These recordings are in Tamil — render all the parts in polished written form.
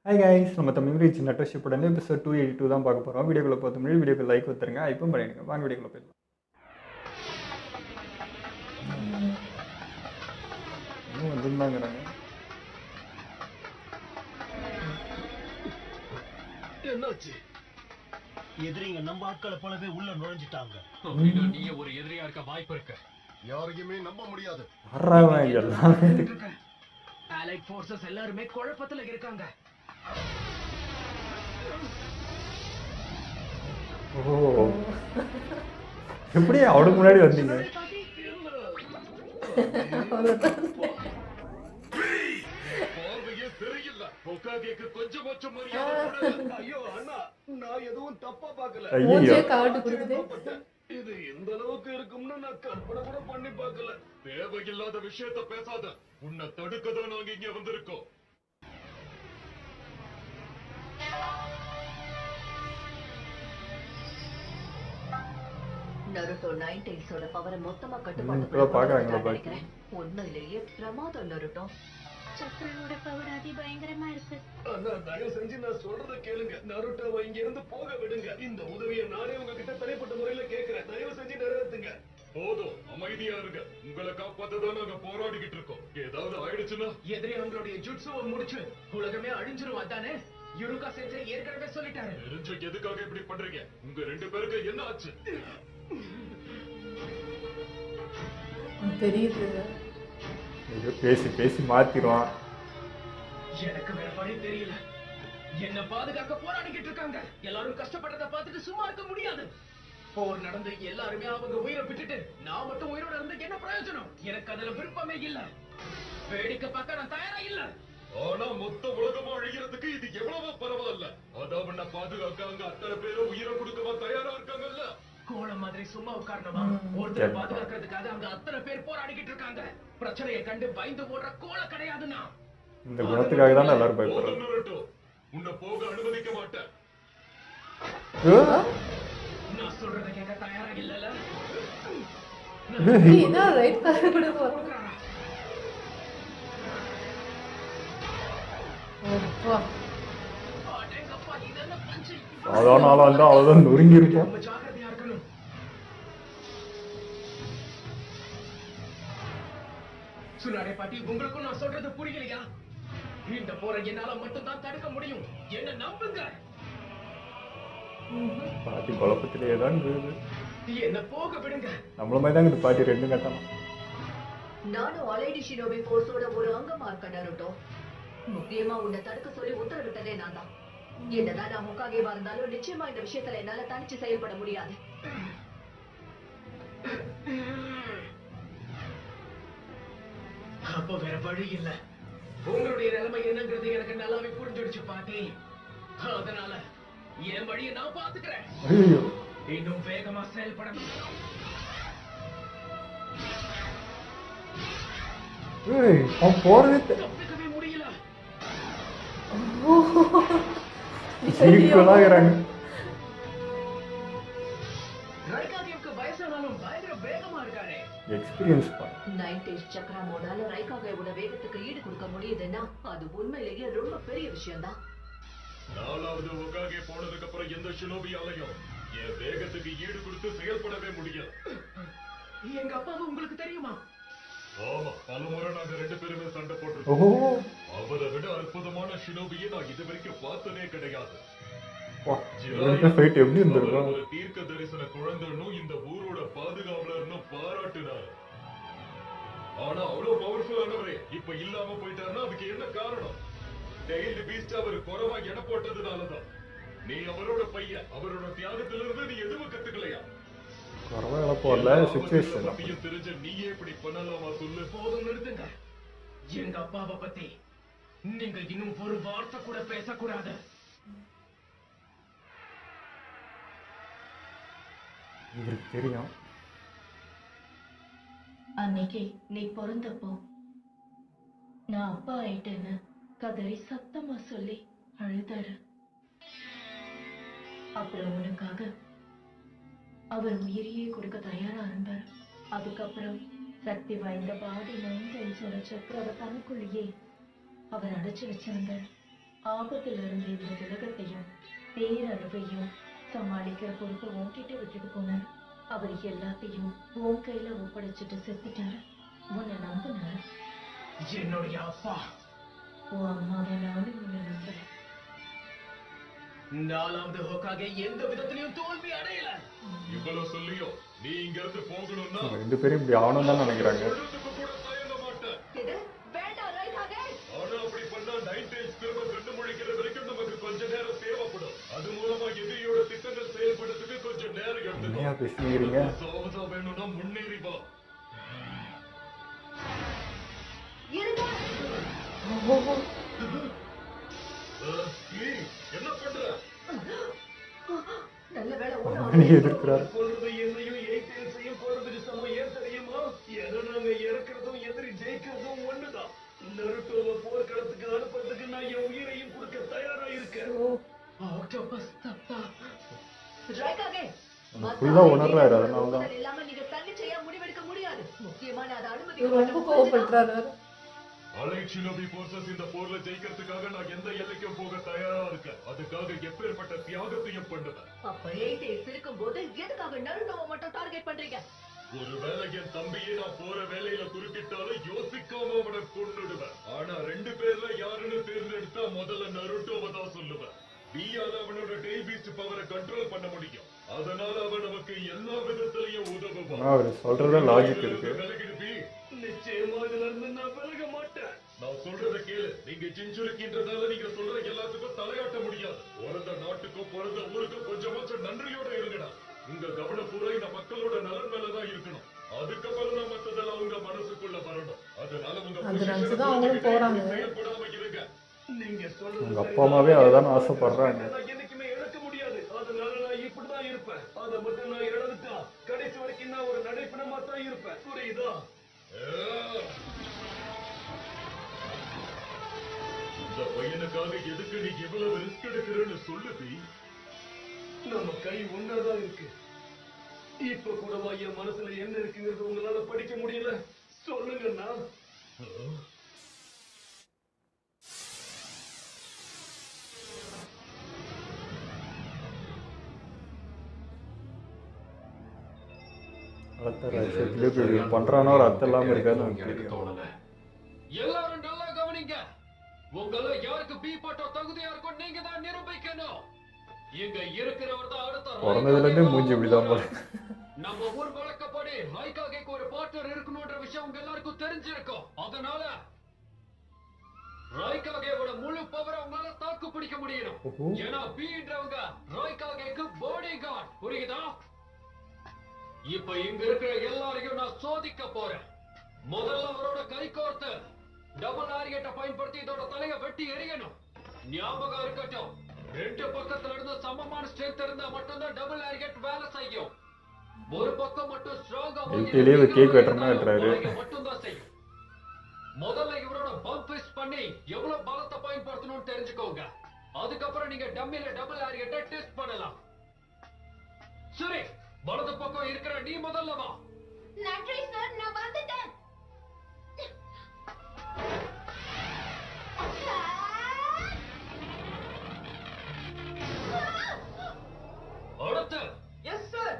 ஹாய் கைஸ், நம்ம தமிழ் ரீச் நட்டோஷிப்போட எபிசோட் 282 தான் பார்க்க போகிறோம். வீடியோக்குள்ள பார்த்து முன்னாடி வீடியோக்கு லைக் கொடுத்துருங்க, ஐப்பும் பண்ணிடுங்க. வாங்க வீடியோக்குள்ள போயிடலாம். இன்னும் வந்துருந்தாங்கிறாங்க. என்னாச்சு? எதிரிங்க நம்ம ஆட்களை போலவே உள்ள நுழைஞ்சிட்டாங்க. நீங்க ஒரு எதிரியா இருக்க வாய்ப்பு இருக்கு. யாரையுமே நம்ப முடியாது. வர்றாங்க எல்லாமே. அலைட் ஃபோர்சஸ் எல்லாருமே குழப்பத்துல இருக்காங்க. ஓ, எப்படி அவளுக்கு முன்னாடி வந்தீங்க? பார்வையே சரியில்லை. பொக்காகேக்கு கொஞ்சமாச்சும் மரியாதை. ஐயோ அண்ணா, நான் எதுவும் தப்பா பார்க்கல. ஐயோ, காட்டு கொடுக்குது. இது இந்த அளவுக்கு இருக்கும்னு நான் கற்பனை கூட பண்ணி பார்க்கல. தேவையில்லாத விஷயத்த பேசாத. உன்னை தடுக்கதான் நாங்க இங்க வந்திருக்கோம். நருட்டோ 9 டெய்ல்ஸோட பவரை மொத்தமா இப்ப கட்டுப்பாட்டுக்குள்ள பாக்குறாங்களா கொண்டு பாக்கி? நினைக்கிறேன். உண்மையிலேயே பிரமாதம் நருட்டோ. சக்கரனோட பவர் அதி பயங்கரமா இருக்கு. அண்ணா, தயவு செஞ்சு நான் சொல்றத கேளுங்க. நருட்டோவை இங்க இருந்து போக விடுங்க. இந்த உதவியை நானே உங்ககிட்ட தனிப்பட்ட முறையில கேட்கிறேன். தயவு செஞ்சு நிறைவேற்றுங்க. போதும், அமைதியா இருங்க. உங்களை காப்பாத்ததான் நாங்க போராடிக்கிட்டு இருக்கோம். ஏதாவது ஆயிடுச்சுன்னா எதிரி அவங்களுடைய ஜுட்சுவை முடிச்சு உலகமே அழிஞ்சிரும். அதானே யுருகா சென்சை ஏற்கனவே சொல்லிட்டாரு. தெரிஞ்சு எதுக்காக இப்படி பண்றீங்க? உங்க ரெண்டு பேருக்கு என்ன ஆச்சு? தெரியுது. ஐயோ, பேசி பேசி மாத்திடுவான். எனக்கு வேற வழி தெரியல. என்ன பாதுகாக்க போராடிக்கிட்டு இருக்காங்க. எல்லாரும் கஷ்டப்பட்டதை பார்த்துட்டு சும்மா இருக்க முடியாது. போர் நடந்து எல்லாருமே அவங்க உயிரை விட்டுட்டு நான் மட்டும் உயிரோட இருந்து என்ன பிரயோஜனம்? எனக்கு அதுல விருப்பமே இல்ல. வேடிக்கை பார்க்க நான் தயாரா இல்ல. ஆனா மொத்த உலகமா அழிகிறதுக்கு இது எவ்வளவோ பரவாயில்ல. அதான் உன்னை பாதுகாக்க அங்க அத்தனை பேரும் உயிரை கொடுக்கவா தயாரா இருக்காங்கல்ல. கோலம் மாதிரி சும்மா உட்காரணுமா? ஒருத்தர் பாதுகாக்கிறதுக்காக அங்க அத்தனை பேர் போராடிக்கிட்டு இருக்காங்க. பிரச்சனையை கண்டு பயந்து ஓடுற கோல கிடையாதுன்னா. இந்த குணத்துக்காக தான் எல்லாரும் போதும் பயப்படுறாங்க. நருட்டோ, உன்னை போக அனுமதிக்க மாட்டேன். ஐயோ, நான் சொல்றதை கேட்க தயாரா இல்லல. என்ன ரைட் கார் கூட போறோம். அப்பா, அடேங்கப்பா, இதென்ன பஞ்சு? சாதாரண ஆளா இருந்தா அவ்வளவுதான் நொறுங்கி இருப்போம். ரொம்ப ஜாக்கிரதையா இருக்கணும். சுனாடே பாட்டி, உங்களுக்கும் நான் சொல்றது புரியலையா? இந்த போரை என்னால மட்டும் தான் தடுக்க முடியும். என்ன நம்புங்க. பாட்டி குழப்பத்திலேயே தான் இருக்குது. என்ன போக விடுங்க. நம்மள மாதிரி தான் இந்த பாட்டி ரெண்டும் கட்டணும். நானும் அலைடி ஷினோபி போர்ஸோட ஒரு அங்கமா இருக்கேன் நருட்டோ. முக்கியமா உன்னை தடுக்க சொல்லி உத்தரவிட்டதே நான் தான். என்னதான் நான் முக்காகேவா இருந்தாலும் நிச்சயமா இந்த விஷயத்துல என்னால தனிச்சு செயல்பட முடியாது. அப்ப வேற வழி இல்ல. உங்களுடைய நிலைமை என்னங்கிறது எனக்கு நல்லாவே புரிஞ்சிடுச்சு பாட்டி. அதனால என் வழியை நான் பாத்துக்கிறேன். ஐயோ, இன்னும் வேகமா செயல்படணும். ஏய், அவன் போறதே தப்பிக்கவே முடியல. ஈக்குவலாகிறாங்க. ரைகாகேவுக்கு வயசானாலும் பயங்கர வேகமா இருக்காரே. எக்ஸ்பீரியன்ஸ் பா. 9 டெய்ல்ஸ் சக்கரமோடால ரைகாகேவோட வேகத்துக்கு ஈடு கொடுக்க முடியுதுன்னா அது உண்மையிலேயே ரொம்ப பெரிய விஷயம்தான். நாலாவது ஒகாகே போனதுக்கு அப்புறம் எந்த ஷினோபியாலையும் என் வேகத்துக்கு ஈடு கொடுத்து செயல்படவே முடியாது. எங்க அப்பாவை உங்களுக்கு தெரியுமா? ஆமா, பலமுறை நாங்க ரெண்டு பேருமே சண்டை ஓஹோ, போட்டிருக்கோம். அவரை விட அற்புதமான ஷினோபியை நான் இது வரைக்கும் பார்த்ததே கிடையாது. வா, இந்த ஃபைட் எப்படி இருந்திருக்கும்? ஒரு தீர்க்க தரிசன குழந்தைன்னு இந்த ஊரோட பாதுகாவலர்னு பாராட்டினார். ஆனா அவ்வளவு பவர்ஃபுல்லானவரே இப்ப இல்லாம போயிட்டாருன்னா அதுக்கு என்ன காரணம்? டெய்ல்டு பீஸ்ட் அவர் குறைவா எடை போட்டதுனாலதான். நீ அவரோட பையன். அவரோட தியாகத்திலிருந்து நீ எதுவும் கத்துக்கலையா? குறவா இழப்போம்ல சுச்சுவேஷன். பத்தியும் தெரிஞ்ச நீயே இப்படி பண்ணலாமா சொல்லு. போதும், நிறுத்துங்க. எங்க அப்பாவை பத்தி நீங்க இன்னும் ஒரு வார்த்தை கூட பேசக்கூடாது. இவருக்கு தெரியும். அன்னைக்கு நீ பிறந்தப்போ நான் அப்பா ஆயிட்டேன்னு கதறி சத்தமா சொல்லி அழுதாரு. அப்புறம் உனக்காக அவர் உயிரையே கொடுக்க தயாரா இருந்தார். அதுக்கப்புறம் சக்தி வாய்ந்த பாடி 9 டெய்ல்ஸோட சக்கரவை தனக்குள்ளேயே அவர் அடைச்சு வச்சிருந்தார். ஆபத்துல இருந்து இந்த உலகத்தையும் பேரழிவையும் சமாளிக்கிற பொறுப்பை உன்கிட்ட விட்டுட்டு போனாரு. அவர் எல்லாத்தையும் உன் கையில ஒப்படைச்சிட்டு செத்துட்டாரு. உன்னை நம்பினாரு. என்னுடைய அப்பா உன் அம்மாவை நானும் உன்னை நம்புறேன். 4வது ஹோக்காகே எந்த விதத்திலையும் தோல்வி அடையல. இவ்வளவு சொல்லியும் நீ இங்க இருந்து போகணும்னா இவங்க 2 பேரும் இப்படி ஆகணும் தான் நினைக்கிறாங்க. சொல்றதுக்கு கூட தயங்க மாட்டேன். இது வேண்டாம் ரைகாகே. ஆனா அப்படி பண்ணா நைட் டேஸ் திரும்ப கண்ணு முழிக்கிற வரைக்கும் நமக்கு கொஞ்ச நேரம் தேவைப்படும். அது மூலமா எதிரியோட திட்டங்கள் செயல்படுறதுக்கு கொஞ்சம் நேரம் என்னையா எடுத்துக்கும். பேசுகிறீங்க? சாவதா வேணும்னா முன்னேறி வா. இருங்க. நீ என்ன பண்ற? நல்ல வேளை அவனை எதிர்க்கிறார். கொல்றது என்னையும் எய்டேல்ஸையும் போறதுக்கு சமம். ஏன் தெரியுமா? ஏன்னா நாங்க இறக்குறதும் எதிரி ஜெயிக்கிறதும் ஒண்ணுதான். நருட்டோவை போர்க்களத்துக்கு அனுப்புறதுக்கு நான் என் உயிரையும் கொடுக்க தயாரா இருக்கேன். ஆக்டோபஸ் தப்பா ரைகாகே. ஃபுல்லா உணர்றாரு. அதனால தான் இல்லாம நீங்க தன்னிச்சையா முடிவெடுக்க முடியாது. முக்கியமான அதை அனுமதி இவர் ரொம்ப கோவப்படுறாரு. அலைட் ஷினோபி போர்சஸ் இந்த போர்ல ஜெயிக்கிறதுக்காக நான் எந்த எல்லைக்கும் போக தயாரா இருக்கேன். அதுக்காக எப்பேற்பட்ட தியாகத்தையும் பண்ணுவேன். அப்ப எய்டேல்ஸ் இருக்கும்போது எதுக்காக நருட்டோவை மட்டும் டார்கெட் பண்றீங்க? ஒருவேளை என் தம்பியை நான் போற வேலையில குறிப்பிட்டாலும் யோசிக்காம அவனை கொன்னுடுவேன். ஆனா 2 பேர்ல யாருன்னு தேர்ந்தெடுத்தா முதல்ல நருட்டோவை தான் சொல்லுவேன். பியால அவனோட டெயில் பீஸ்ட் பவரை கண்ட்ரோல் பண்ண முடியும். அதனால அவன் நமக்கு எல்லா விதத்திலையும் உதவுவான். ஆனா அவர் சொல்றத லாஜிக் இருக்கு. விலகிடுப்பி. நிச்சயமா இதுல இருந்து நான் விலக மாட்டேன். நான் சொல்றத கேளு. நீங்க சிஞ்சுருக்கின்றதால நீங்க சொல்ற எல்லாத்துக்கும் தலையாட்ட முடியாது. பிறந்த நாட்டுக்கும் பிறந்த ஊருக்கும் கொஞ்சமாச்சும் நன்றியோட இருங்கடா. உங்க கவனம் பூரா இந்த மக்களோட நலன் மேலதான் இருக்கணும். அதுக்கப்புறம் தான் மத்ததெல்லாம் உங்க மனசுக்குள்ள வரணும். அதனால உங்க அது நினைச்சுதான் அவங்களும் போறாங்க. செயல்படாம இருங்க. நீங்க சொல்றது உங்க அப்பா அம்மாவே அததான் ஆசைப்படுறாங்க. நான் என்னைக்குமே இழக்க முடியாது. அதனால நான் இப்படிதான் இருப்பேன். அதை மட்டும் நான் இழந்துட்டா கடைசி வரைக்கும் நான் ஒரு நடைப்பினமா தான் இருப்பேன். புரியுதா? இந்த பையனுக்காக எதுக்கு நீ இவ்வளவு ரிஸ்க் எடுக்கிறன்னு சொல்லுதி. நம்ம கை ஒன்னாதான் இருக்கு. இப்ப கூடவா என் மனசுல என்ன இருக்குங்கிறது உங்களால படிக்க முடியல? சொல்லுங்கண்ணா. அடுத்த ரகசியத்திலே இப்படி பண்றானோ ஒரு அர்த்தம் இல்லாம இருக்கான்னு எனக்கு எனக்கு தெரியும். தோணல. எல்லாரும் நல்லா கவனிங்க. உங்கள யாருக்கு பி பட்டோ தகுதியா இருக்கும் நீங்க தான் நிரூபிக்கணும். இங்க இருக்கிறவர் தான் அடுத்த பிறந்ததுல இருந்தே மூஞ்சி இப்படிதான் போல. நம்ம ஊர் வழக்கப்படி ரைகாகேக்கு ஒரு பார்ட்னர் இருக்கணும்ன்ற விஷயம் உங்க எல்லாருக்கும் தெரிஞ்சிருக்கும். அதனால ரைகாகேவோட முழு பவரை உங்களால தாக்கு பிடிக்க முடியணும். ஓஹோ. ஏன்னா பீன்றவங்க ரைகாகேக்கு பாடி கார்டு. புரியுதா? இப்ப இங்க இருக்கிற எல்லாரையும் நான் சோதிக்க போறேன். முதல்ல அவரோட கை கோர்த்து டபுள் ஆரியட்டை பயன்படுத்தி இதோட தலையை வெட்டி எறியணும். ஞாபகம் இருக்கட்டும், 2 பக்கத்துல இருந்து சமமான ஸ்ட்ரென்த் இருந்தா மட்டும்தான் டபுள் ஆரியட் வேலை செய்யும். ஒரு பக்கம் மட்டும் ஸ்ட்ராங்கா வெளியிலேயே கேக் வெட்டுறனா வெட்டுறாரு. மட்டும் தான் செய்யும். முதல்ல இவரோட பம்ப் ஃபிஸ்ட் பண்ணி எவ்வளவு பலத்தை பயன்படுத்தணும்னு தெரிஞ்சுக்கோங்க. அதுக்கப்புறம் நீங்க டம்மில டபுள் ஆரியட்டை டெஸ்ட் பண்ணலாம். சரி, வலது பக்கம் இருக்கிற நீ முதல்ல வா. நன்றி சார், நான் வந்துட்டேன். அடுத்து எஸ் சார்.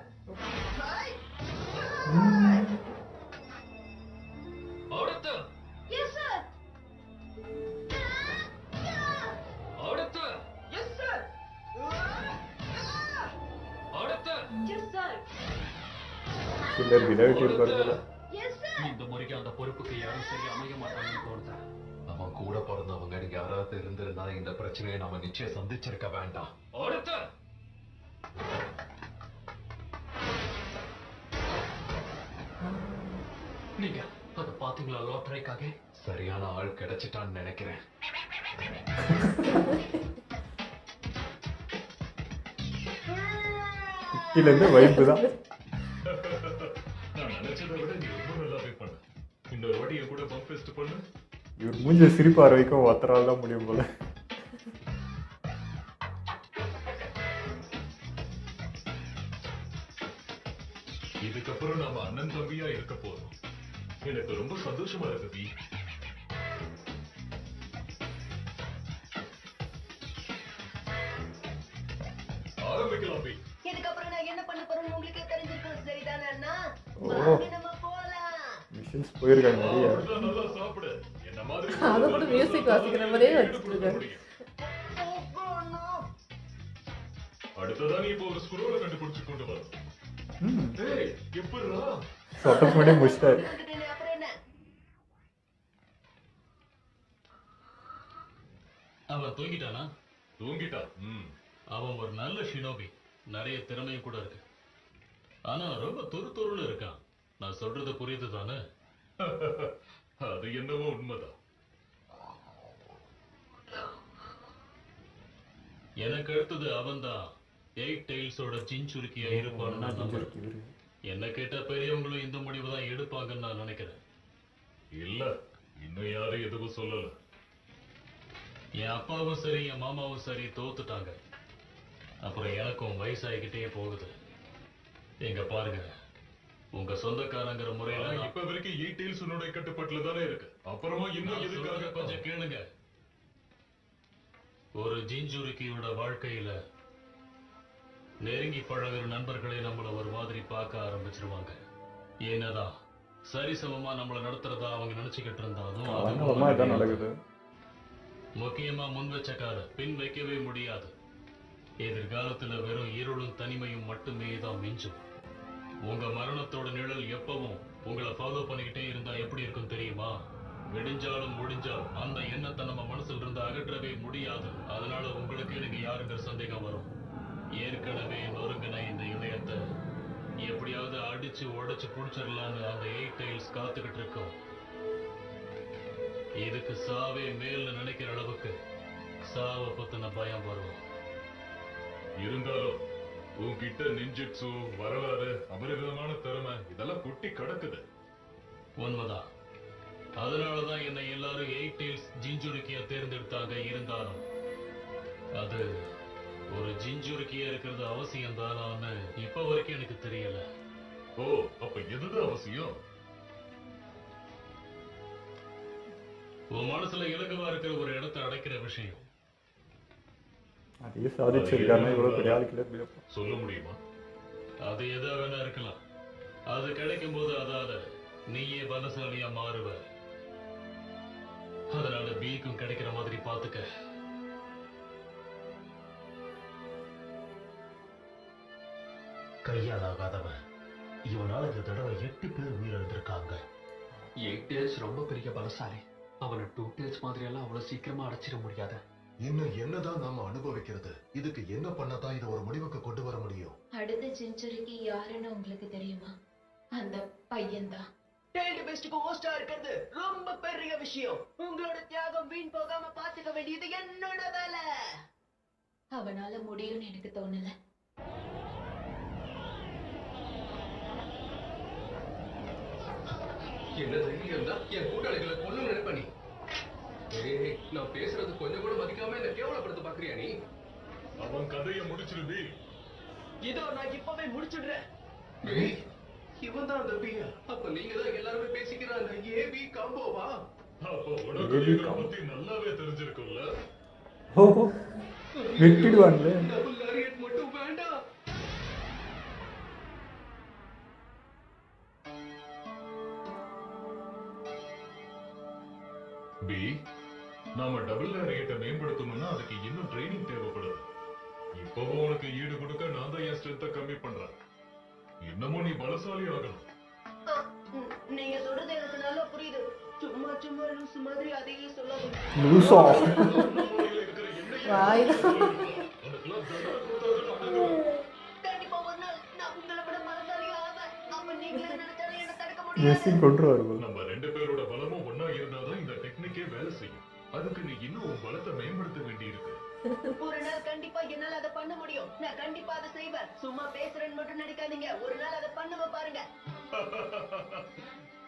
அடுத்து எஸ் சார். அடுத்து எஸ் சார். அடுத்து எஸ் சார். கில்லர் விளையாட்டு இருப்பாரு போல. Yes sir. இந்த முறைக்கு அந்த பொறுப்புக்கு யாரும் சரி அமைய மாட்டாங்கன்னு தோணுது. நம்ம கூட பிறந்தவங்க யாராவது இருந்திருந்தா இந்த பிரச்சனையை நம்ம நிச்சயம் சந்திச்சிருக்க வேண்டாம். அடுத்து நீங்க அத பாத்தீங்களா? லாட்டரிக்காக சரியான ஆள் கிடைச்சிட்டான்னு நினைக்கிறேன். கீழ இருந்து வைப்பு தான். நான் நினைச்சதை விட நீ ரொம்ப நல்லாவே பண்ண. இன்னொரு வாட்டி என் கூட பம்ப் ஃபெஸ்ட் பண்ணு. இவர் மூஞ்சி சிரிப்பார வரைக்கும் ஒத்தரால் தான் முடியும் போல. இதுக்கப்புறம் நாம அண்ணன் தம்பியா இருக்க போறோம். எனக்கு ரொம்ப சந்தோஷமா இருக்கு வி. ஓ மிஷின்ஸ் போயிருக்காங்க நிறைய. அப்படிதான் நல்லா சாப்பிடு. என்ன மாதிரி அதை கூட மியூசிக் வாசிக்கிற மாதிரியே வச்சுட்டு இருக்காரு. அடுத்ததா நீ இப்போ ஒரு ஸ்குரோலை கண்டுபிடிச்சு கொண்டு வர. டேய் எப்படிடா? சொட்டக்கு முன்னாடியே முடிச்சிட்டாரு. அப்புறம் என்ன? அவன் தூங்கிட்டானா? தூங்கிட்டா. அவன் ஒரு நல்ல ஷினோபி, நிறைய திறமையும் கூட இருக்கு. ஆனா ரொம்ப துருதுருன்னு இருக்கான். நான் சொல்றது புரியுது தானே? அது என்னவோ உண்மைதான். எனக்கு அடுத்தது அவன்தான் 8 டைல்ஸோட ஜின்சுருக்கியா இருப்பான்னு நான் நம்புறேன். என்ன கேட்ட பெரியவங்களும் இந்த முடிவு தான் எடுப்பாங்கன்னு நான் நினைக்கிறேன். இல்ல, இன்னும் யாரும் எதுவும் சொல்லல. என் அப்பாவும் சரி என் மாமாவும் சரி தோத்துட்டாங்க. அப்புறம் எனக்கும் வயசாகிக்கிட்டே போகுது. எங்க பாருங்க, உங்க சொந்தக்காரங்கிற முறையில இப்ப வரைக்கும் 8 டைல்ஸ் உன்னுடைய கட்டுப்பாட்டுல தானே இருக்கு. அப்புறமா இன்னும் எதுக்காக? கொஞ்சம் கேளுங்க. ஒரு ஜின்ஜுருக்கியோட வாழ்க்கையில நெருங்கி பழகுற நண்பர்களே நம்மள ஒரு மாதிரி பார்க்க ஆரம்பிச்சிருவாங்க. என்னதான் சரிசமமா நம்மள நடத்துறதா அவங்க நினைச்சுக்கிட்டு இருந்தாலும் அதனாலமா இதான் நடக்குது. முக்கியமா முன் வச்ச கால பின் வைக்கவே முடியாது. எதிர்காலத்துல வெறும் இருளும் தனிமையும் மட்டுமே தான் மிஞ்சும். உங்க மரணத்தோட நிழல் எப்பவும் உங்களை ஃபாலோ பண்ணிக்கிட்டே இருந்தா எப்படி இருக்கும் தெரியுமா? விடிஞ்சாலும் முடிஞ்சாலும் அந்த எண்ணத்தை நம்ம மனசுல இருந்து அகற்றவே முடியாது. அதனால உங்களுக்கு எனக்கு யாருங்கிற சந்தேகம் வரும். ஏற்கனவே நொறுங்கின இந்த இதயத்தை எப்படியாவது அடிச்சு உடைச்சு புடிச்சிடலான்னு அந்த 8 டைல்ஸ் காத்துக்கிட்டு இருக்கோம். இதுக்கு சாவே மேல்னு நினைக்கிற அளவுக்கு சாவை பத்தின பயம் வரும். இருந்தாலும் உன்கிட்ட நிஞ்சிட்சு, வரலாறு, அபரிதமான திறமை இதெல்லாம் கொட்டி கிடக்குது. உண்மைதான். அதனாலதான் என்னை எல்லாரும் 8 டைல்ஸ் ஜின்ஜுருக்கியா தேர்ந்தெடுத்தாங்க. இருந்தாலும் அது ஒரு ஜின்ஜுருக்கியா இருக்கிறது அவசியம் தானான்னு இப்ப வரைக்கும் எனக்கு தெரியல. ஓ, அப்ப எதுதான் அவசியம்? உன் மனசுல இலகுவா இருக்கிற ஒரு இடத்தை அடைக்கிற விஷயம். அதே சாதிச்சிருக்காருன்னா இவ்வளவு பெரிய ஆளுக்கு சொல்ல முடியுமா? அது எதா வேணா இருக்கலாம். அது கிடைக்கும் போது அதால நீயே பலசாலியா மாறுவ. அதனால பீக்கும் கிடைக்கிற மாதிரி பாத்துக்க. கையாலாகாதவன். இவனால இந்த தடவை 8 பேர் உயிரிழந்திருக்காங்க. 8 டைல்ஸ் ரொம்ப பெரிய பலசாலி. அவனை 2 டைல்ஸ் மாதிரி எல்லாம் அவ்வளவு சீக்கிரமா அடைச்சிட முடியாது. இன்னும் என்னதான் நாம அனுபவிக்கிறது? இதுக்கு என்ன பண்ணதான் இதை ஒரு முடிவுக்கு கொண்டு வர முடியும்? அடுத்த செஞ்சுரிக்கு யாருன்னு உங்களுக்கு தெரியுமா? அந்த பையன்தான். டெய்லி பெஸ்ட்க்கு ஹோஸ்டா இருக்கிறது ரொம்ப பெரிய விஷயம். உங்களோட தியாகம் வீண் போகாம பாத்துக்க வேண்டியது என்னோட வேலை. அவனால முடியும்னு எனக்கு தோணல. என்ன தைரியம் தான் என் கூட்டாளிகளை கொல்ல நினைப்ப நீ? ஏய், நான் பேசுறது கொஞ்சம் கூட மதிக்காம என்ன கேவலப்படுத்த பாக்குறியா நீ? அவன் கதையை முடிச்சிருந்தி. இதோ நான் இப்பவே முடிச்சிடுறேன். இவன் தான் அந்த பியா? அப்ப நீங்க தான் எல்லாருமே பேசிக்கிற அந்த ஏபி காம்போவா? அப்ப உனக்கு இவரை பத்தி நல்லாவே தெரிஞ்சிருக்கும்ல. ஓ, வெட்டிடுவாங்களே. டபுள் லாரியட் மட்டும் வேண்டாம். பி, நாம டபுள் லாரியட்டை மேம்படுத்தணும்னா அதுக்கு இன்னும் ட்ரைனிங் தேவைப்படுது. இப்பவும் உனக்கு ஈடு கொடுக்க நான் தான் என் ஸ்ட்ரென்த்தை கம்மி பண்றேன். இன்னமும் நீ பலசாலி ஆகணும். நீங்க சொல்றது எனக்கு நல்லா புரியுது. சும்மா சும்மா லூசு மாதிரி அதையே சொல்லாதீங்க. லூசா? கண்டிப்பா ஒரு நாள் நான் உங்களை விட பலசாலி ஆவேன். அப்ப நீங்களே நினைச்சாலும் என்ன தடுக்க முடியாது. ட்ரெஸ்ஸிங் கொண்டு வருவோம். நம்ம 2 பேரோட பலமும் ஒன்னா இருந்தாதான் இந்த டெக்னிக்கே வேலை செய்யும். அதுக்கு நீ இன்னும் உன் பலத்தை மேம்படுத்த வேண்டி இருக்கு. ஒரு நாள் கண்டிப்பா என்னால அதை பண்ண முடியும். நான் கண்டிப்பா அதை செய்வேன். சும்மா பேசுறேன்னு மட்டும் நினைக்காதீங்க. ஒரு நாள் அதை பண்ணுவ பாருங்க.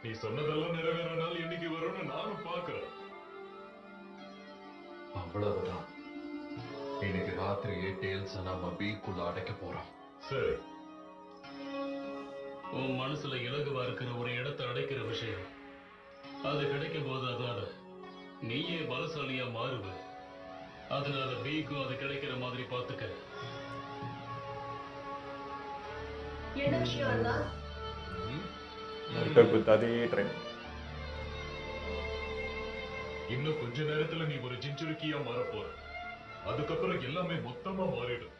நீ சொன்னதெல்லாம் நிறைவேற நாள் என்னைக்கு வரும்னு நானும் பாக்குறேன். அவ்வளவுதான். இன்னைக்கு ராத்திரி 8 டைல்ஸ் நாம பீக்குள்ள அடைக்க போறோம். சரி. உன் மனசுல இலகுவா இருக்கிற ஒரு இடத்தை அடைக்கிற விஷயம். அது கிடைக்கும் போது அதால நீயே பலசாலியா மாறுவ. அதனால பீக்கும் அது கிடைக்கிற மாதிரி பாத்துக்க. என்ன விஷயம் அண்ணா? விக்டர் குத் அதே ட்ரெயின். இன்னும் கொஞ்ச நேரத்துல நீ ஒரு ஜிஞ்சுருக்கியா மாறப் போற. அதுக்கப்புறம் எல்லாமே மொத்தமா மாறிடும்.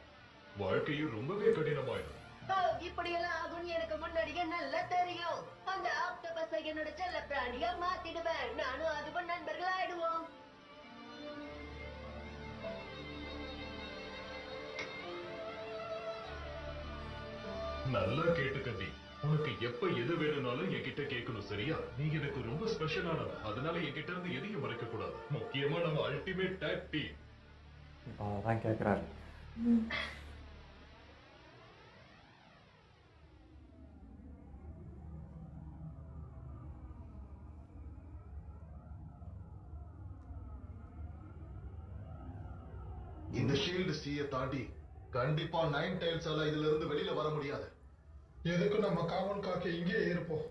வாழ்க்கையும் ரொம்பவே கடினமாயிடும். இப்படி எல்லாம் ஆகும்னு எனக்கு முன்னாடியே நல்லா தெரியும். அந்த ஆக்டோபஸை என்னோட செல்ல பிராணியா மாத்திடுவேன். நானும் அதுவும் நண்பர்கள் ஆயிடுவோம். நல்லா கேட்டுக்கண்டி. உனக்கு எப்ப எது வேணும்னாலும் என்கிட்ட கேட்கணும், சரியா? நீ எனக்கு ரொம்ப ஸ்பெஷலானவ. அதனால என்கிட்ட இருந்து எதையும் மறைக்க கூடாது. முக்கியமா நம்ம அல்டிமேட் டாக் டீம். அதான் கேட்குறாரு. இந்த ஷீல்டு சீயை தாண்டி கண்டிப்பா 9 டைல்ஸால இதுல இருந்து வெளியில வர முடியாது. எதுக்கு நம்ம காவல் காக்க இங்கே இருப்போம்.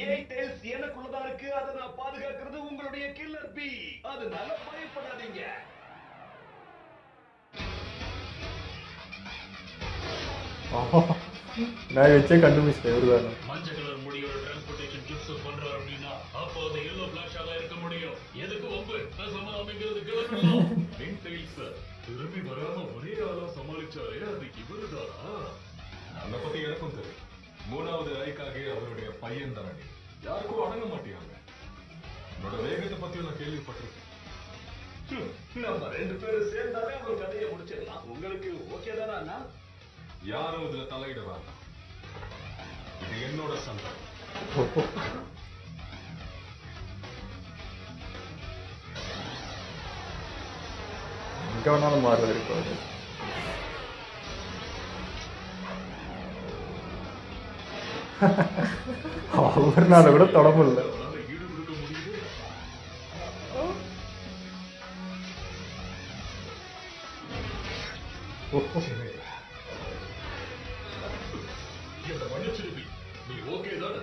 8 டைல்ஸ் எனக்குள்ளதான் இருக்கு. அதை நான் பாதுகாக்கிறது உங்களுடைய கில்லர் பி. அதனால பயப்படாதீங்க. நான் வச்சே கண்டுபிடிச்சிட்டேன் இவரு. மஞ்சள் கலர் முடியோட டிரான்ஸ்போர்டேஷன் கிப்ஸ் பண்றாரு அப்படின்னா அப்போ அது எல்லோ பிளாஷாக இருக்க முடியும். எதுக்கு ஒம்பு பேசாம அமைக்கிறதுக்கு திரும்பி வராம ஒரே ஆளா சமாளிச்சாரே, அது இவருதானா? அதை பத்தி எனக்கும் தெரியும். 3வது அறைக்காக அவருடைய பையன் தானே. யாருக்கும் அடங்க மாட்டேங்க. என்னோட வேகத்தை பத்தி நான் கேள்விப்பட்டிருக்கேன். நம்ம 2 பேரும் சேர்ந்தாலே ஒரு கதையை முடிச்சிடலாம். உங்களுக்கு ஓகே தானா? யாரும் இதுல தலையிட வேண்டாம். இது என்னோட சண்டை. எங்க வேணாலும் மாறுவாரு இப்போ அவரு. அவர்னால கூட தொட முடியல. நீ ஓகே தானே?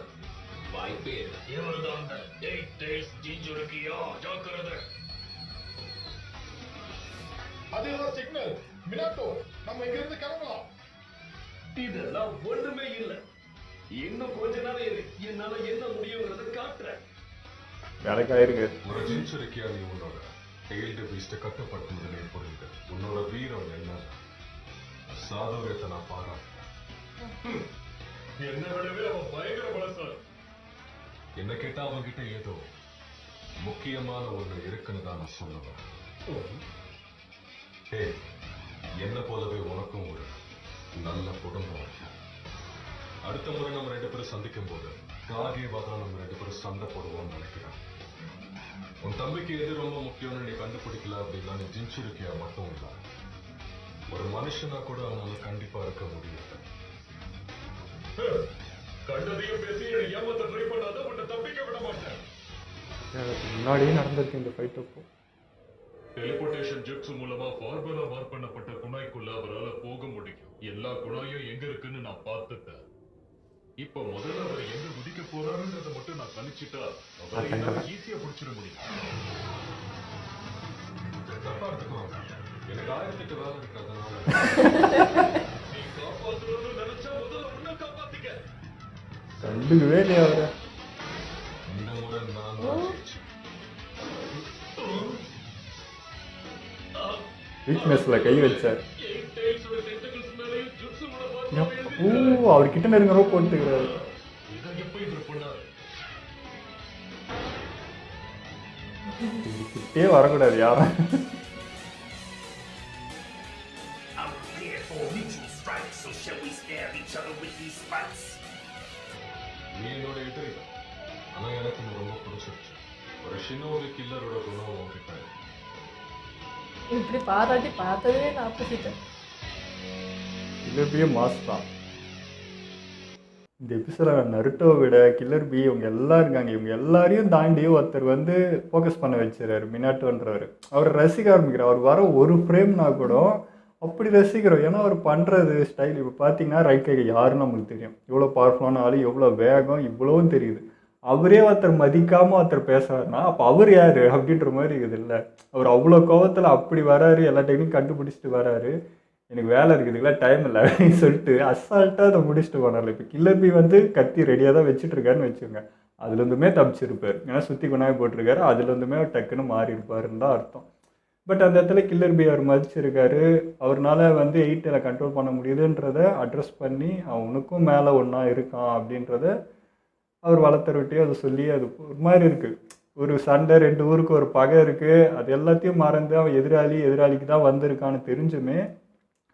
வாய்ப்பே இல்லை. இவருதான் அந்த 8 டைல்ஸ் ஜிஞ்சுருக்கியா. ஜாக்கிரதை. அதேதான் சிக்னல். மினாட்டோ, நம்ம இங்க இருந்து கிளம்பலாம். இதெல்லாம் ஒண்ணுமே இல்ல. இன்னும் கொஞ்ச நாள் இரு. என்னால என்ன முடியுங்கிறத காட்டுறேன். வேலைக்காயிருக்கு. ஒரு ஜிஞ்சுருக்கியா நீ உன்னோட டெயில்டு பீஸ்ட கட்டுப்படுத்துவதிலே புரியுது. உன்னோட வீரம் என்ன சாதுரியத்தை நான் பாராட்டு. என்ன விடவே அவன் பயங்கர பலசாலி. என்ன கேட்டா அவன்கிட்ட ஏதோ முக்கியமான ஒண்ணு இருக்குன்னு தான் நான் சொல்லுவேன். என்ன போலவே உனக்கும் ஒரு நல்ல குடும்பம் இருக்கு. அடுத்த முறை நம்ம 2 பேரும் சந்திக்கும் போது காகேவாதான் நம்ம 2 பேரும் சண்டை போடுவோம்னு நினைக்கிறேன். உன் தம்பிக்கு எது ரொம்ப முக்கியம்னு நீ கண்டுபிடிக்கல அப்படின்னா நீ ஜிஞ்சுருக்கியா மட்டும் இல்ல, ஒரு மனுஷனா கூட அவனால கண்டிப்பா இருக்க முடியாது. கண்டதையும் பேசி என்னை ஏமாத்த ட்ரை பண்ணாத. உன்னை தப்பிக்க விட மாட்டேன். முன்னாடியே நடந்திருக்கு இந்த ஃபைட். அப்போ டெலிபோர்டேஷன் ஜெட்ஸ் மூலமா ஃபார்முலா மார்க் பண்ணப்பட்ட குணாய்க்குள்ள அவரால் போக முடியும். எல்லா குணாயும் எங்க இருக்குன்னு நான் பார்த்துட்டேன். இப்ப முதல்ல அவர் எங்க குதிக்க போறாருன்றத மட்டும் நான் கணிச்சிட்டா அவரை என்னால ஈஸியா பிடிச்சிட முடியும். தப்பா எடுத்துக்கோங்க. எனக்கு 1008 வேலை இருக்கிறதுனால நீ காப்பாற்றணும்னு நினைச்சா முதல்ல உன்னை காப்பாத்திக்க. கண்டுக்கவே இல்லையா அவரை. இந்த முறை நான் ஜெயிச்சேன். வீக்னஸ்ல கை வச்சார். அவர்கிட்ட நெருங்க ரோப் போட்டுக்கிறாரு. கிட்டே வரக்கூடாது யாரும். நீ என்னோட எதிரி. ஆனா எனக்கு ரொம்ப பிடிச்சிருச்சு. ஒரு ஷினோபி கில்லரோட குணம் உங்ககிட்ட இப்படி பாராட்டி பார்த்ததே நான் ஆப்போசிட். கில்லர் பி மாஸ் தான். இந்த எபிசோட நருட்டோவை விட கில்லர் பி இவங்க எல்லாம் இருக்காங்க. இவங்க எல்லாரையும் தாண்டி ஒருத்தர் வந்து ஃபோக்கஸ் பண்ண வச்சுறாரு. மினாட்டோன்றவர் அவர் ரசிக்க ஆரம்பிக்கிறார். அவர் வர ஒரு ஃப்ரேம்னா கூட அப்படி ரசிக்கிறோம். ஏன்னா அவர் பண்ணுறது ஸ்டைல் இப்போ பார்த்தீங்கன்னா ரைட் கை யாருன்னு நம்மளுக்கு தெரியும். இவ்வளோ பவர்ஃபுல்லான ஆள், எவ்வளோ வேகம், இவ்வளோவும் தெரியுது. அவரே ஒருத்தர் மதிக்காமல் ஒருத்தர் பேசுறாருன்னா அப்போ அவர் யார் அப்படின்ற மாதிரி இருக்குது இல்லை. அவர் அவ்வளோ கோவத்தில் அப்படி வராரு. எல்லா டெக்னிக் கண்டுபிடிச்சிட்டு வராரு. எனக்கு வேலை இருக்குதுங்களா டைம் இல்லை அப்படின்னு சொல்லிட்டு அசால்ட்டாக அதை முடிச்சுட்டு போனார்ல. இப்போ கில்லர் பி வந்து கத்தி ரெடியாக தான் வச்சுட்டு இருக்காருன்னு வச்சுக்கோங்க, அதுலேருந்துமே தப்பிச்சிருப்பார். ஏன்னா சுற்றி கொண்டாந்து போட்டிருக்காரு, அதுலேருந்துமே டக்குன்னு மாறி இருப்பாருன்னு தான் அர்த்தம். பட் அந்த இடத்துல கில்லர் பி அவர் மதிச்சிருக்காரு. அவர்னால வந்து 8 கண்ட்ரோல் பண்ண முடியுதுன்றத அட்ரஸ் பண்ணி அவனுக்கும் மேலே ஒன்றா இருக்கான் அப்படின்றத அவர் வளர்த்துறவிட்டே அதை சொல்லி அது ஒரு மாதிரி இருக்குது. ஒரு சண்டை, 2 ஊருக்கு ஒரு பகை இருக்குது, அது எல்லாத்தையும் மறந்து அவன் எதிராளிக்கு தான் வந்திருக்கான்னு தெரிஞ்சுமே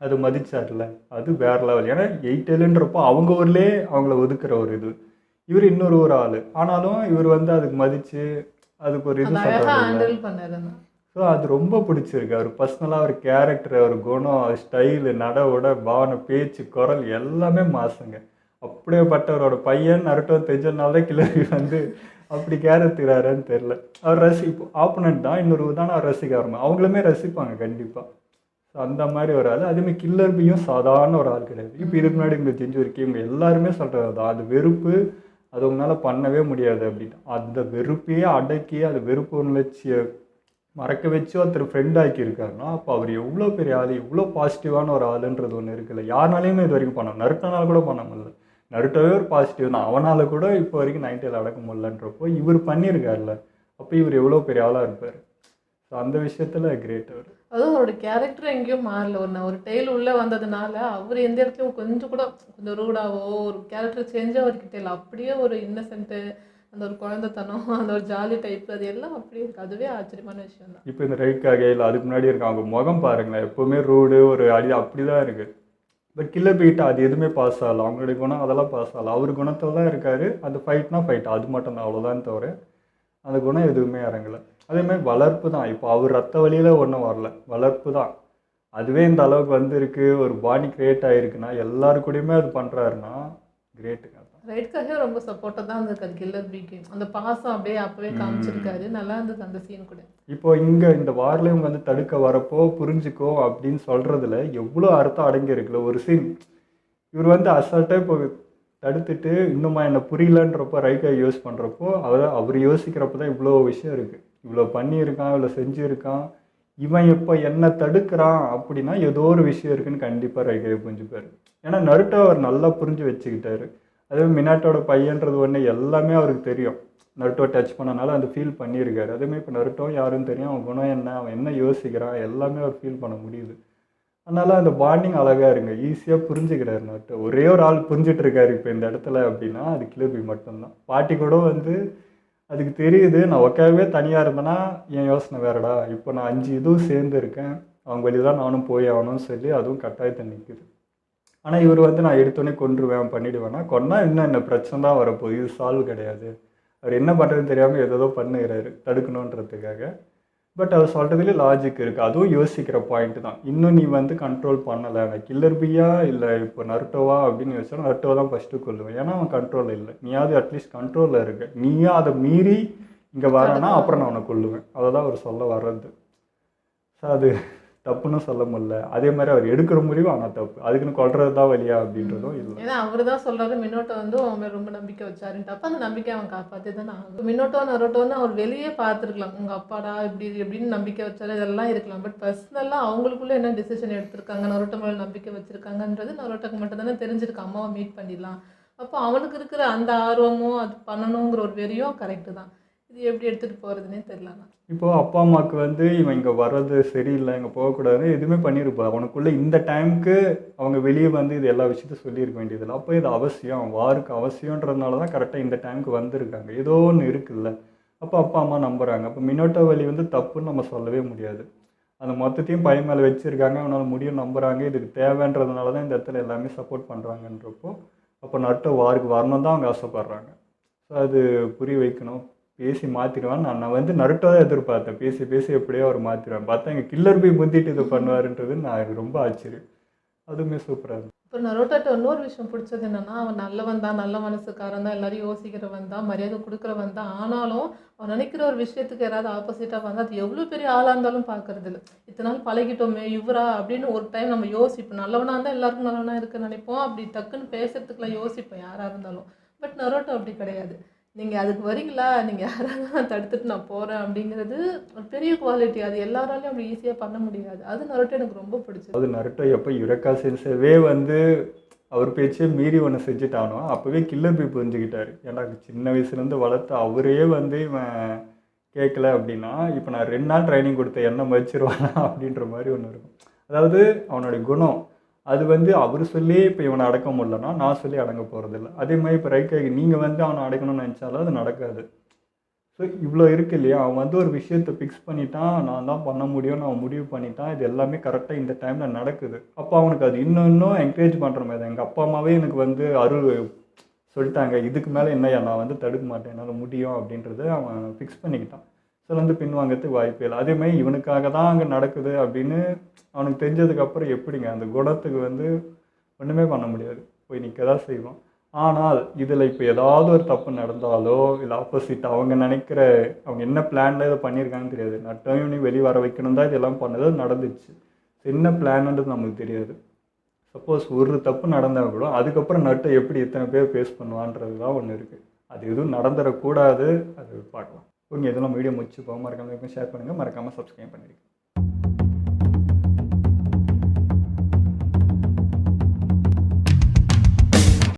அது மதிச்சார்ல, அது வேற லெவல். ஏன்னா 8 அவங்க ஊர்லேயே அவங்கள ஒதுக்குற ஒரு இது, இவர் இன்னொரு ஒரு ஆள், ஆனாலும் இவர் வந்து அதுக்கு மதித்து அதுக்கு ஒரு இது சொல்கிறாரு. ஸோ அது ரொம்ப பிடிச்சிருக்கு. அவர் பர்சனலாக ஒரு கேரக்டர், ஒரு குணம், ஸ்டைலு, நடவோட பாவனை, பேச்சு, குரல் எல்லாமே மாசுங்க. அப்படியேப்பட்டவரோட பையன் நருட்டோ தெரிஞ்சதுனால தான் கிளறி வந்து அப்படி கேரக்டரான்னு தெரில. அவர் ஆப்போனண்ட் தான், இன்னொரு தானே அவர் ரசிக்க ஆரம்பிச்சு, அவங்களுமே ரசிப்பாங்க கண்டிப்பாக. ஸோ அந்த மாதிரி ஒரு ஆள். அதேமாதிரி கில்லர் பியும் சாதாரண ஒரு ஆள் கிடையாது. இப்போ இதுக்கு முன்னாடி இந்த ஜிஞ்சுரிக்கி இவங்க எல்லாருமே சொல்கிறது தான், அது வெறுப்பு, அது உங்களால் பண்ணவே முடியாது அப்படின்னு. அந்த வெறுப்பையே அடக்கி அது வெறுப்பு உணர்ச்சியை மறக்க வச்சு ஒருத்தர் ஃப்ரெண்ட் ஆக்கியிருக்காருன்னா அப்போ அவர் எவ்வளோ பெரிய ஆள், எவ்வளோ பாசிட்டிவான ஒரு ஆளுன்றது ஒன்று இருக்குல்ல. யாருனாலையுமே இது வரைக்கும் பண்ண, நருட்டோனால கூட பண்ண முடியல. நருட்டோவே ஒரு பாசிட்டிவ் தான், அவனால் கூட இப்போ வரைக்கும் 90 அடக்க முடியலன்றப்போ இவர் பண்ணியிருக்காருல்ல, அப்போ இவர் எவ்வளோ பெரிய ஆளாக இருப்பார். ஸோ அந்த விஷயத்தில் கிரேட் அவர். அதுவும் அவரோட கேரக்டர் எங்கேயும் மாறல. ஒரு டெய்ல் உள்ளே வந்ததுனால அவர் எந்த இடத்துலையும் கொஞ்சம் ரூடாவோ ஒரு கேரக்டர் சேஞ்சாக அவர்கிட்ட இல்லை. அப்படியே ஒரு இன்னசென்ட்டு, அந்த ஒரு குழந்தைத்தனம், அந்த ஒரு ஜாலி டைப், அது எல்லாம் அப்படியே இருக்குது. அதுவே ஆச்சரியமான விஷயம் தான். இப்போ இந்த ரைட்காக இல்லை அதுக்கு முன்னாடி இருக்காங்க, அவங்க முகம் பாருங்களேன், எப்போவுமே ரூடு ஒரு அடி அப்படி தான் இருக்குது. பட் கில்லர் பீட்டா அது எதுவுமே பாஸ் ஆகலை, அவங்களுடைய குணம் அதெல்லாம் பாஸ் ஆகலை. அவர் குணத்தில் தான் இருக்கார். அந்த ஃபைட்னா ஃபைட், அது மட்டும் தான், அவ்வளோதான் தவிர அந்த குணம் எதுவுமே இறங்கலை. அதேமாதிரி வளர்ப்பு தான், இப்போ அவர் ரத்த வழியில் ஒன்றும் வரல, வளர்ப்பு தான். அதுவே இந்த அளவுக்கு வந்துருக்கு, ஒரு பாடி கிரியேட் ஆகிருக்குன்னா எல்லாரு கூடயுமே அது பண்ணுறாருன்னா கிரேட்டுங்க. ரைட்காகவே ரொம்ப சப்போர்ட்டாக தான் இருந்திருக்காரு கில்லர் பிக்கு. அந்த பாசம் அப்படியே அப்போவே காமிச்சிருக்காரு, நல்லா இருந்தது அந்த சீன் கூட. இப்போ இங்கே இந்த வாரில் இவங்க வந்து தடுக்க வரப்போ புரிஞ்சுக்கோ அப்படின்னு சொல்கிறதுல எவ்வளோ அர்த்தம் அடங்கி இருக்குல்ல. ஒரு சீன் இவர் வந்து அசால்ட்டாக இப்போ தடுத்துட்டு இன்னுமா என்ன புரியலன்றப்போ ரைட்காக யூஸ் பண்ணுறப்போ அவர் யோசிக்கிறப்ப தான் இவ்வளோ விஷயம் இருக்குது, இவ்வளோ பண்ணியிருக்கான், இவ்வளோ செஞ்சுருக்கான், இவன் இப்போ என்ன தடுக்கிறான் அப்படின்னா ஏதோ ஒரு விஷயம் இருக்குன்னு கண்டிப்பாக ரைட்காக புரிஞ்சுப்பார். ஏன்னா நருட்டோ அவர் நல்லா புரிஞ்சு வச்சுக்கிட்டாரு. அதே மினாட்டோட பையன்றது ஒன்று எல்லாமே அவருக்கு தெரியும், நருட்டோ டச் பண்ணனால அந்த ஃபீல் பண்ணியிருக்காரு. அதேமாதிரி இப்போ நருட்டோ யாருன்னு தெரியும், அவன் குணம் என்ன, அவன் என்ன யோசிக்கிறான், எல்லாமே அவர் ஃபீல் பண்ண முடியுது. அதனால் அந்த பாண்டிங் அழகாக இருங்க, ஈஸியாக புரிஞ்சுக்கிறாரு நருட்டோ. ஒரே ஒரு ஆள் புரிஞ்சிட்டு இருக்காரு இப்போ இந்த இடத்துல அப்படின்னா அது கில்லர் பி மட்டும்தான். பாட்டி கூட வந்து அதுக்கு தெரியுது, நான் உட்காவே தனியாக இருந்தேன்னா என் யோசனை வேறடா, இப்போ நான் 5 இதுவும் சேர்ந்து இருக்கேன், அவங்க வழி தான் நானும் போய் ஆகணும்னு சொல்லி அதுவும் கட்டாயத்தை நிற்குது. ஆனால் இவர் வந்து நான் எடுத்தோடனே கொன்றுவேன் பண்ணிவிடுவேன்னா, கொன்னா இன்னும் என்ன பிரச்சனை தான் வரப்போகுது, இது சால்வ் கிடையாது. அவர் என்ன பண்ணுறதுன்னு தெரியாமல் ஏதோ பண்ணுகிறாரு தடுக்கணுன்றதுக்காக. பட் அவர் சொல்கிறதுலேயே லாஜிக் இருக்குது, அதுவும் யோசிக்கிற பாயிண்ட் தான். இன்னும் நீ வந்து கண்ட்ரோல் பண்ணலை, நான் கில்லர் பியா இல்லை இப்போ நருட்டோவா அப்படின்னு யோசிச்சா நருட்டோ தான் ஃபஸ்ட்டு கொள்ளுவேன். ஏன்னா அவன் கண்ட்ரோலில் இல்லை, நீயாவது அட்லீஸ்ட் கண்ட்ரோலில் இருக்க, நீயா அதை மீறி இங்கே வரானா அப்புறம் நான் அவனை கொல்லுவேன், அதை தான் அவர் சொல்ல வர்றது. ஸோ அது தப்புன்னு சொல்ல முடியல. அதே மாதிரி அவர் எடுக்கிற முடிவு ஆனால் தப்பு, அதுக்குன்னு கொள்றது தான் வழியா அப்படின்றதும் இல்லை. ஏன்னா அவர் தான் சொல்கிறாரு மினோட்டோ வந்து அவன் ரொம்ப நம்பிக்கை வச்சாருன்ட்டு. அப்போ அந்த நம்பிக்கை அவன் காப்பாற்றி தானே ஆகும். மினோட்டோ நருட்டோன்னு அவர் வெளியே பார்த்துருக்கலாம், உங்கள் அப்பாடா இப்படி எப்படின்னு நம்பிக்கை வச்சாரு, இதெல்லாம் இருக்கலாம். பட் பர்சனலாக அவங்களுக்குள்ளே என்ன டிசிஷன் எடுத்திருக்காங்க, நருட்டோ மேலே நம்பிக்கை வச்சுருக்காங்கன்றது நருட்டோக்கு மட்டும் தானே தெரிஞ்சிருக்கு. அம்மாவை மீட் பண்ணிடலாம், அப்போ அவனுக்கு இருக்கிற அந்த ஆர்வமும் அது பண்ணணுங்கிற ஒரு வெறியும் கரெக்டு தான். இது எப்படி எடுத்துகிட்டு போகிறதுனே தெரியலண்ணா. இப்போது அப்பா அம்மாவுக்கு வந்து இவன் இங்கே வர்றது சரியில்லை, இங்கே போகக்கூடாது எதுவுமே பண்ணியிருப்பா. அவனுக்குள்ளே இந்த டைமுக்கு அவங்க வெளியே வந்து இது எல்லா விஷயத்தையும் சொல்லியிருக்க வேண்டியதில்லை. அப்போ இது அவசியம், வாருக்கு அவசியன்றதுனால தான் கரெக்டாக இந்த டைமுக்கு வந்திருக்காங்க, ஏதோ ஒன்று இருக்குல்ல. அப்போ அப்பா அம்மா நம்புகிறாங்க. அப்போ மினோட்டோ வழி வந்து தப்புன்னு நம்ம சொல்லவே முடியாது. அந்த மொத்தத்தையும் பையன் மேலே வச்சுருக்காங்க, அவனால் முடியும் நம்புகிறாங்க, இதுக்கு தேவைன்றதுனால தான் இந்த இடத்துல எல்லாமே சப்போர்ட் பண்ணுறாங்கன்றப்போ அப்போ நருட்டோ வாருக்கு வரணும் தான் அவங்க ஆசைப்பட்றாங்க. ஸோ அது புரிய வைக்கணும். பேசி மாற்றிடுவான். நான் வந்து நருட்டோ தான் எதிர்பார்த்தேன், பேசி எப்படியோ அவர் மாற்றிடுவேன். பார்த்தா எங்கள் கில்லர் போய் முந்திட்டு இது பண்ணுவாருன்றது நான் எனக்கு ரொம்ப ஆச்சரியம். அதுவுமே சூப்பராக இருந்துச்சு. இப்போ நருட்டோட்ட இன்னொரு விஷயம் பிடிச்சது என்னென்னா, அவன் நல்லவன் தான், நல்ல மனசுக்காரன் தான், எல்லாரையும் யோசிக்கிறவன் தான், மரியாதை கொடுக்குறவன் தான். ஆனாலும் அவன் நினைக்கிற ஒரு விஷயத்துக்கு யாராவது ஆப்போசிட்டாக வந்தால் அது எவ்வளோ பெரிய ஆளாக இருந்தாலும் பார்க்கறது இல்லை. இத்தனை நாள் பழகிட்டோமே இவரா அப்படின்னு ஒரு டைம் நம்ம யோசிப்போம். நல்லவனாக இருந்தால் எல்லாருக்கும் நல்லவனாக இருக்க நினைப்போம், அப்படி டக்குன்னு பேசுறதுக்குலாம் யோசிப்போம் யாராக இருந்தாலும். பட் நருட்டோ அப்படி கிடையாது. நீங்கள் அதுக்கு வரீங்களா, நீங்கள் யாராவது தடுத்துட்டு நான் போகிறேன் அப்படிங்கிறது ஒரு பெரிய குவாலிட்டி. அது எல்லாராலையும் அப்படி ஈஸியாக பண்ண முடியாது. அது நருட்டோ எனக்கு ரொம்ப பிடிச்சது. அது நருட்டோ எப்போ யுரேகா சென்சேவே வந்து அவர் பேச்சே மீறி ஒன்று செஞ்சுட்டானோ அப்போவே கில்லர் பீ புரிஞ்சுக்கிட்டாரு. ஏன்னா சின்ன வயசுலேருந்து வளர்த்து அவரே வந்து இவன் கேட்கல அப்படின்னா இப்போ நான் 2 நாள் ட்ரைனிங் கொடுத்த என்ன மதிச்சிருவானா அப்படின்ற மாதிரி ஒன்று இருக்கும். அதாவது அவனுடைய குணம் அது வந்து அவர் சொல்லி இப்போ இவனை அடக்க முடியலன்னா நான் சொல்லி அடங்க போகிறதில்ல. அதே மாதிரி இப்போ ரைக்காகி நீங்கள் வந்து அவனை அடக்கணும்னு நினச்சாலும் அது நடக்காது. ஸோ இவ்வளோ இருக்கு இல்லையா, அவன் வந்து ஒரு விஷயத்தை ஃபிக்ஸ் பண்ணிட்டான், நான் தான் பண்ண முடியும்னு அவன் முடிவு பண்ணிட்டான், இது எல்லாமே கரெக்டாக இந்த டைமில் நடக்குது. அப்போ அவனுக்கு அது இன்னும் என்கரேஜ் பண்ணுற மாதிரி தான். எங்கள் அப்பா அம்மாவே எனக்கு வந்து அருள் சொல்லிட்டாங்க, இதுக்கு மேலே என்னையா நான் வந்து தடுக்க மாட்டேன், என்னால் முடியும் அப்படின்றத அவன் ஃபிக்ஸ் பண்ணிக்கிட்டான். ஸோ வந்து பின்வாங்கிறதுக்கு வாய்ப்பே இல்லை. அதே மாதிரி இவனுக்காக தான் அங்கே நடக்குது அப்படின்னு அவனுக்கு தெரிஞ்சதுக்கப்புறம் எப்படிங்க அந்த குணத்துக்கு வந்து ஒன்றுமே பண்ண முடியாது, போய் நிற்க தான் செய்வான். ஆனால் இதில் இப்போ ஏதாவது ஒரு தப்பு நடந்தாலோ இல்லை ஆப்போசிட் அவங்க நினைக்கிற அவங்க என்ன பிளானில் இதை பண்ணியிருக்காங்கன்னு தெரியாது. நட்டையும் நீ வெளியே வர வைக்கணும் தான் இதெல்லாம் பண்ணது, நடந்துச்சு. என்ன பிளான்ன்றது நமக்கு தெரியாது. சப்போஸ் ஒரு தப்பு நடந்தால் கூட அதுக்கப்புறம் நட்டை எப்படி எத்தனை பேர் ஃபேஸ் பண்ணுவான்றது தான் ஒன்று இருக்குது. அது எதுவும் நடந்துடக்கூடாது, அது பார்க்கலாம். ஓகே, இதெல்லாம் வீடியோ முடிச்சு போக மறக்காமல் ஷேர் பண்ணுங்கள், மறக்காமல் சப்ஸ்கிரைப் பண்ணிடுங்க.